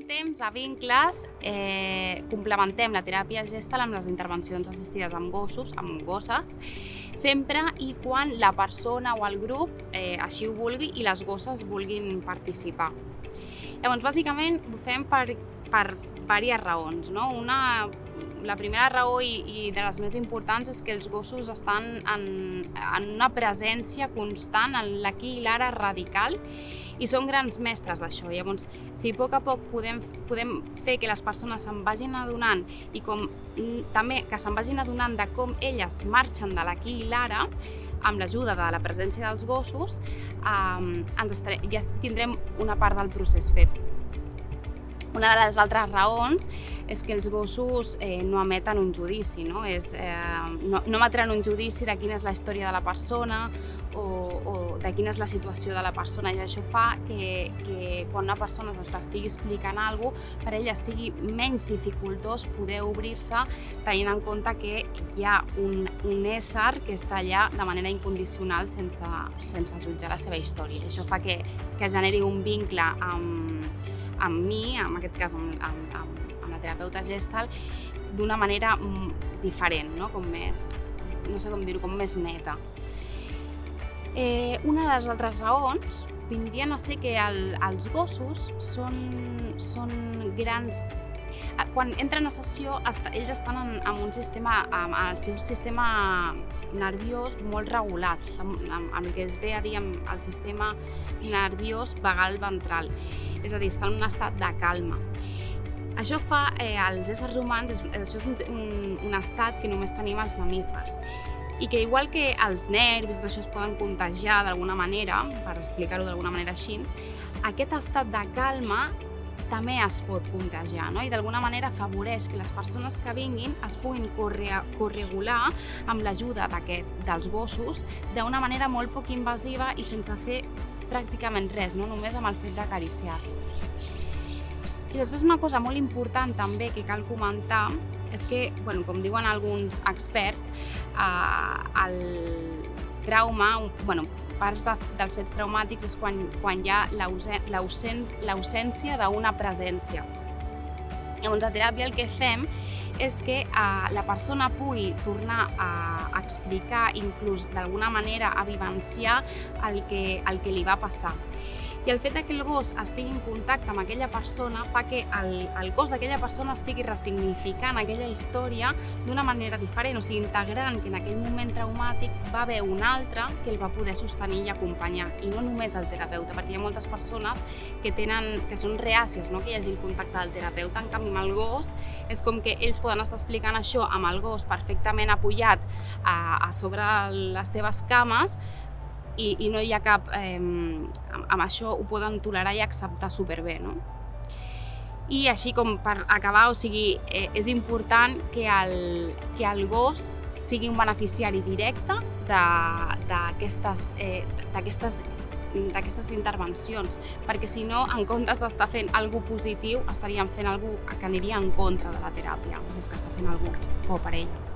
temps, a Vincles, complementem la teràpia Gestalt amb les intervencions assistides amb gossos, amb gosses, sempre i quan la persona o el grup així ho vulgui i les gosses vulguin participar. Llavors, bàsicament, ho fem per diverses raons, no? La primera raó i de les més importants és que els gossos estan en una presència constant en l'aquí i l'ara radical i són grans mestres d'això. Llavors, si a poc podem fer que les persones se'n vagin adonant i també que se'n vagin adonant de com elles marxen de l'aquí i l'ara, amb l'ajuda de la presència dels gossos, ja tindrem una part del procés fet. Una de les altres raons és que els gossos no emeten un judici, no emetran un judici de quina és la història de la persona o de quina és la situació de la persona, i això fa que quan una persona t'estigui explicant alguna cosa, per ella sigui menys dificultós poder obrir-se tenint en compte que hi ha un ésser que està allà de manera incondicional sense jutjar la seva història. Això fa que generi un vincle amb mi, en aquest cas amb la terapeuta Gestalt, d'una manera diferent, com més, no sé com dir-ho, com més neta. Una de les altres raons vindrien a ser que els gossos són grans. Quan entren a sessió, ells estan amb un sistema, amb el seu sistema nerviós molt regulat, amb el que es ve a dir el sistema nerviós vagal ventral, és a dir, estan en un estat de calma. Això fa als éssers humans, això és un estat que només tenim els mamífers, i que igual que els nervis i tot això es poden contagiar d'alguna manera, per explicar-ho d'alguna manera així, aquest estat de calma també es pot contagiar, i d'alguna manera afavoreix que les persones que vinguin es puguin corregular amb l'ajuda dels gossos d'una manera molt poc invasiva i sense fer pràcticament res, només amb el fet d'acariciar-los. I després una cosa molt important també que cal comentar és que, com diuen alguns experts, el trauma, parts dels fets traumàtics és quan hi ha l'ausència d'una presència. Llavors, a teràpia el que fem és que la persona pugui tornar a explicar, inclús d'alguna manera a vivenciar el que li va passar. I el fet que el gos estigui en contacte amb aquella persona fa que el cos d'aquella persona estigui ressignificant aquella història d'una manera diferent, o sigui, integrant que en aquell moment traumàtic va haver un altre que el va poder sostenir i acompanyar, i no només el terapeuta, perquè hi ha moltes persones que són reàcies que hi hagi el contacte del terapeuta. En canvi, amb el gos és com que ells poden estar explicant això amb el gos perfectament apujat a sobre les seves cames, i no hi ha cap... amb això ho poden tolerar i acceptar superbé, I així com per acabar, o sigui, és important que el gos sigui un beneficiari directe d'aquestes intervencions, perquè si no, en comptes d'estar fent alguna cosa positiu, estaríem fent alguna cosa que aniria en contra de la teràpia, més que estar fent alguna cosa per ella.